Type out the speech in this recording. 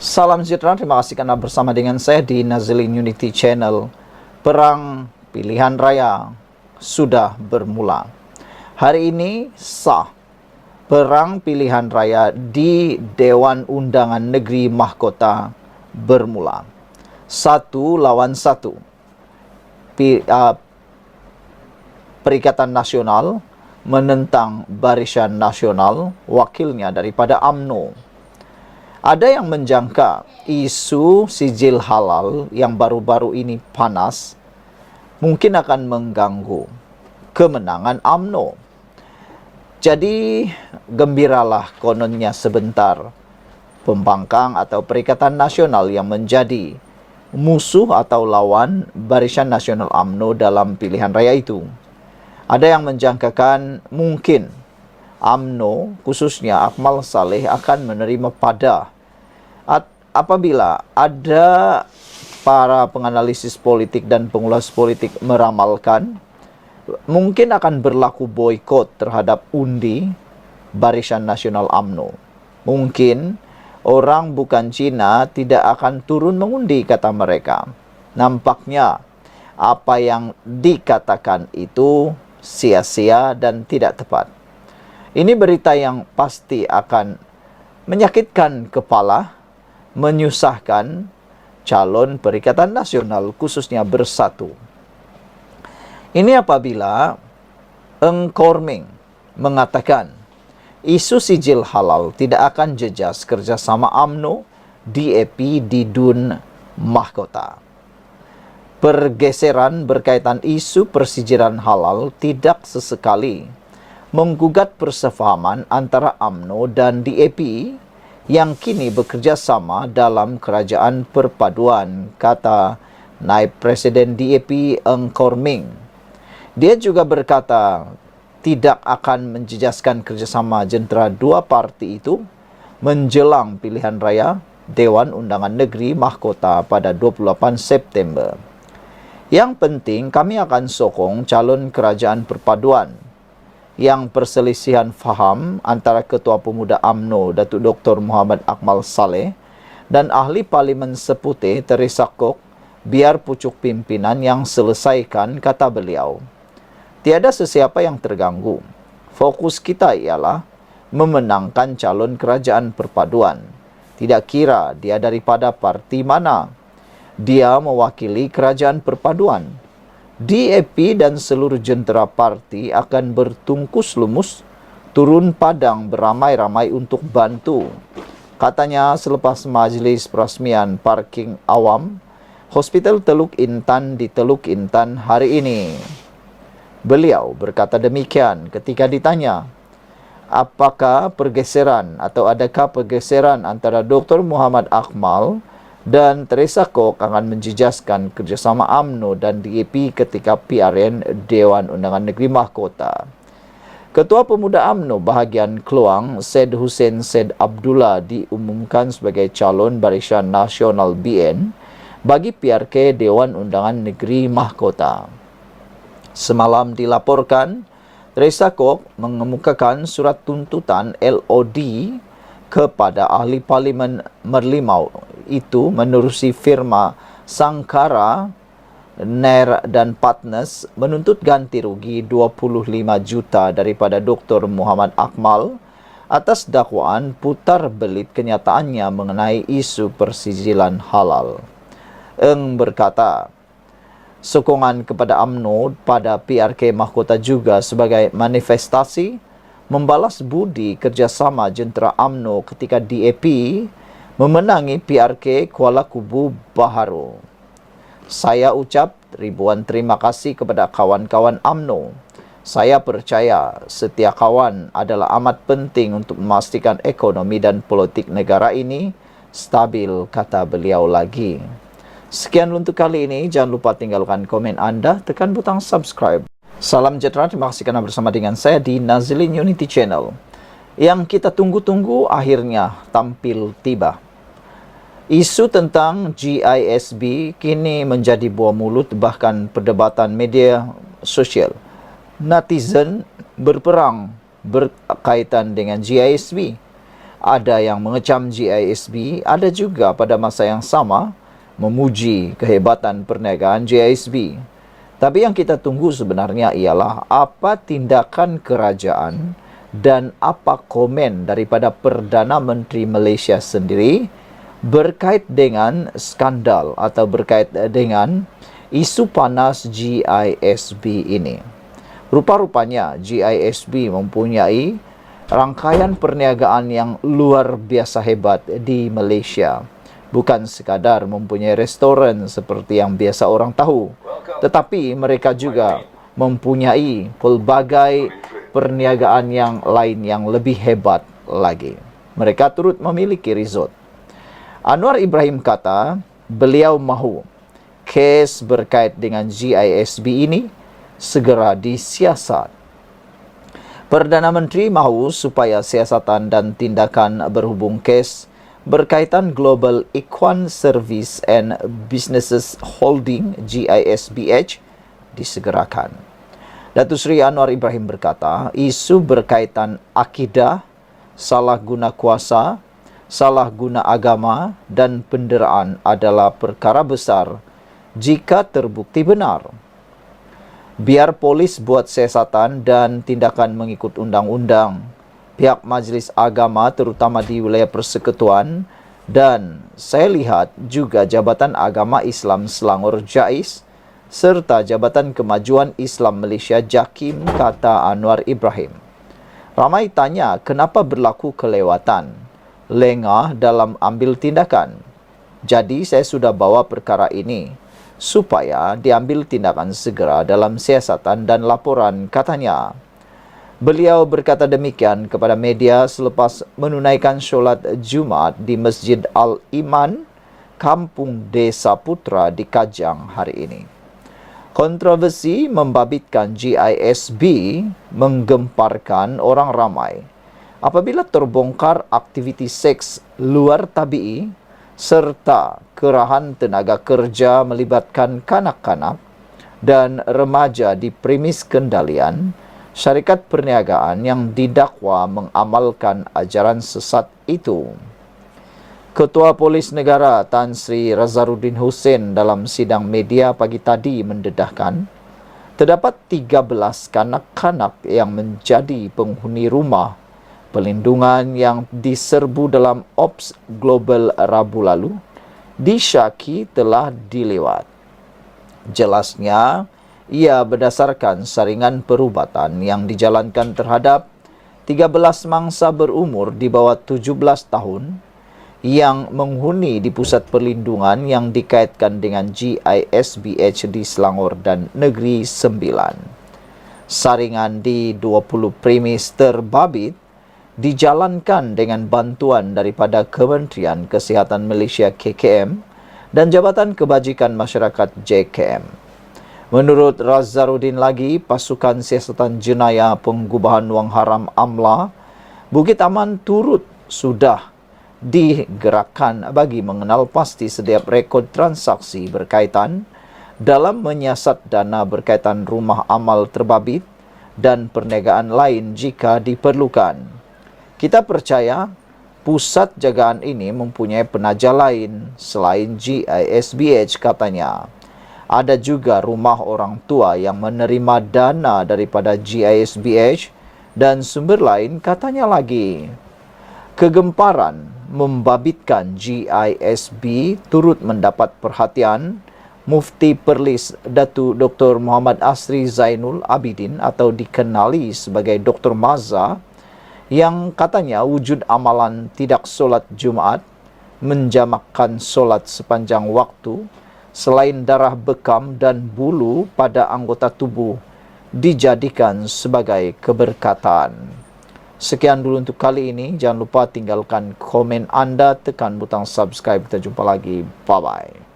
Salam sejahtera, terima kasih karena bersama dengan saya di Nazilin Unity Channel. Perang pilihan raya sudah bermula. Hari ini sah perang pilihan raya di Dewan Undangan Negeri Mahkota bermula. 1 lawan 1. Perikatan Nasional menentang Barisan Nasional, wakilnya daripada UMNO. Ada yang menjangka isu sijil halal yang baru-baru ini panas mungkin akan mengganggu kemenangan UMNO. Jadi gembiralah kononnya sebentar pembangkang atau Perikatan Nasional yang menjadi musuh atau lawan Barisan Nasional UMNO dalam pilihan raya itu. Ada yang menjangkakan mungkin UMNO, khususnya Akmal Saleh, akan menerima padah apabila ada para penganalisis politik dan pengulas politik meramalkan mungkin akan berlaku boikot terhadap undi Barisan Nasional UMNO. Mungkin orang bukan Cina tidak akan turun mengundi, kata mereka. Nampaknya apa yang dikatakan itu sia-sia dan tidak tepat. Ini berita yang pasti akan menyakitkan kepala, menyusahkan calon Perikatan Nasional, khususnya Bersatu. Ini apabila Eng Korming mengatakan isu sijil halal tidak akan jejas kerjasama UMNO, DAP di DUN Mahkota. Pergeseran berkaitan isu persijilan halal tidak sesekali menggugat persefahaman antara UMNO dan DAP yang kini bekerja sama dalam kerajaan perpaduan, kata Naib Presiden DAP Eng Korming. Dia juga berkata tidak akan menjejaskan kerjasama jentera dua parti itu menjelang pilihan raya Dewan Undangan Negeri Mahkota pada 28 September. Yang penting kami akan sokong calon kerajaan perpaduan yang perselisihan faham antara Ketua Pemuda UMNO Datuk Dr. Muhammad Akmal Saleh dan Ahli Parlimen Seputih Teresa Kok biar pucuk pimpinan yang selesaikan, kata beliau. Tiada sesiapa yang terganggu. Fokus kita ialah memenangkan calon kerajaan perpaduan. Tidak kira dia daripada parti mana. Dia mewakili kerajaan perpaduan. DAP dan seluruh jentera parti akan bertungkus lumus turun padang beramai-ramai untuk bantu. Katanya selepas majlis perasmian parking awam Hospital Teluk Intan di Teluk Intan hari ini. Beliau berkata demikian ketika ditanya apakah pergeseran atau adakah pergeseran antara Dr. Muhammad Akmal dan Teresa Kok akan menjejaskan kerjasama UMNO dan DAP ketika PRN Dewan Undangan Negeri Mahkota. Ketua Pemuda UMNO bahagian Keluang, Syed Hussein Syed Abdullah, diumumkan sebagai calon Barisan Nasional BN bagi PRK Dewan Undangan Negeri Mahkota. Semalam dilaporkan, Teresa Kok mengemukakan surat tuntutan LOD kepada Ahli Parlimen Merlimau itu menerusi firma Sangkara, Nair dan Partners menuntut ganti rugi 25 juta daripada Dr. Muhammad Akmal atas dakwaan putar belit kenyataannya mengenai isu persijilan halal. Eng berkata, sokongan kepada UMNO pada PRK Mahkota juga sebagai manifestasi membalas budi kerjasama jentera UMNO ketika DAP memenangi PRK Kuala Kubu Baharu. Saya ucap ribuan terima kasih kepada kawan-kawan UMNO. Saya percaya setiap kawan adalah amat penting untuk memastikan ekonomi dan politik negara ini stabil, kata beliau lagi. Sekian untuk kali ini. Jangan lupa tinggalkan komen anda, tekan butang subscribe. Salam sejahtera, terima kasih karena bersama dengan saya di Nazilin Unity Channel. Yang kita tunggu-tunggu akhirnya tampil tiba. Isu tentang GISB kini menjadi buah mulut, bahkan perdebatan media sosial. Netizen berperang berkaitan dengan GISB. Ada yang mengecam GISB, ada juga pada masa yang sama memuji kehebatan perniagaan GISB. Tapi yang kita tunggu sebenarnya ialah apa tindakan kerajaan dan apa komen daripada Perdana Menteri Malaysia sendiri berkait dengan skandal atau berkait dengan isu panas GISB ini. Rupa-rupanya GISB mempunyai rangkaian perniagaan yang luar biasa hebat di Malaysia. Bukan sekadar mempunyai restoran seperti yang biasa orang tahu, tetapi mereka juga mempunyai pelbagai perniagaan yang lain yang lebih hebat lagi. Mereka turut memiliki resort. Anwar Ibrahim kata beliau mahu kes berkait dengan GISB ini segera disiasat. Perdana Menteri mahu supaya siasatan dan tindakan berhubung kes berkaitan Global Equine Service and Businesses Holding GISBH disegerakan. Datuk Seri Anwar Ibrahim berkata, isu berkaitan akidah, salah guna kuasa, salah guna agama dan penderaan adalah perkara besar jika terbukti benar. Biar polis buat siasatan dan tindakan mengikut undang-undang, pihak Majlis Agama terutama di wilayah Persekutuan dan saya lihat juga Jabatan Agama Islam Selangor JAIS serta Jabatan Kemajuan Islam Malaysia JAKIM, kata Anwar Ibrahim. Ramai tanya kenapa berlaku kelewatan, lengah dalam ambil tindakan. Jadi saya sudah bawa perkara ini supaya diambil tindakan segera dalam siasatan dan laporan, katanya. Beliau berkata demikian kepada media selepas menunaikan solat Jumaat di Masjid Al-Iman, Kampung Desa Putra di Kajang hari ini. Kontroversi membabitkan GISB menggemparkan orang ramai apabila terbongkar aktiviti seks luar tabii serta kerahan tenaga kerja melibatkan kanak-kanak dan remaja di premis kendalian syarikat perniagaan yang didakwa mengamalkan ajaran sesat itu. Ketua Polis Negara Tan Sri Razaruddin Hussein dalam sidang media pagi tadi mendedahkan, terdapat 13 kanak-kanak yang menjadi penghuni rumah pelindungan yang diserbu dalam Ops Global Rabu lalu disyaki telah dilewat. Jelasnya, ia berdasarkan saringan perubatan yang dijalankan terhadap 13 mangsa berumur di bawah 17 tahun yang menghuni di pusat perlindungan yang dikaitkan dengan GISBH di Selangor dan Negeri Sembilan. Saringan di 20 premis terbabit dijalankan dengan bantuan daripada Kementerian Kesihatan Malaysia KKM dan Jabatan Kebajikan Masyarakat JKM. Menurut Razaruddin lagi, pasukan siasatan jenayah pengubahan wang haram AMLA Bukit Aman turut sudah digerakkan bagi mengenal pasti setiap rekod transaksi berkaitan dalam menyiasat dana berkaitan rumah amal terbabit dan perniagaan lain jika diperlukan. Kita percaya pusat jagaan ini mempunyai penaja lain selain GISBH, katanya. Ada juga rumah orang tua yang menerima dana daripada GISBH dan sumber lain, katanya lagi. Kegemparan membabitkan GISB turut mendapat perhatian Mufti Perlis Datuk Dr. Muhammad Asri Zainul Abidin atau dikenali sebagai Dr. Maza, yang katanya wujud amalan tidak solat Jumaat, menjamakkan solat sepanjang waktu, selain darah bekam dan bulu pada anggota tubuh, dijadikan sebagai keberkatan. Sekian dulu untuk kali ini. Jangan lupa tinggalkan komen anda, tekan butang subscribe. Kita jumpa lagi. Bye-bye.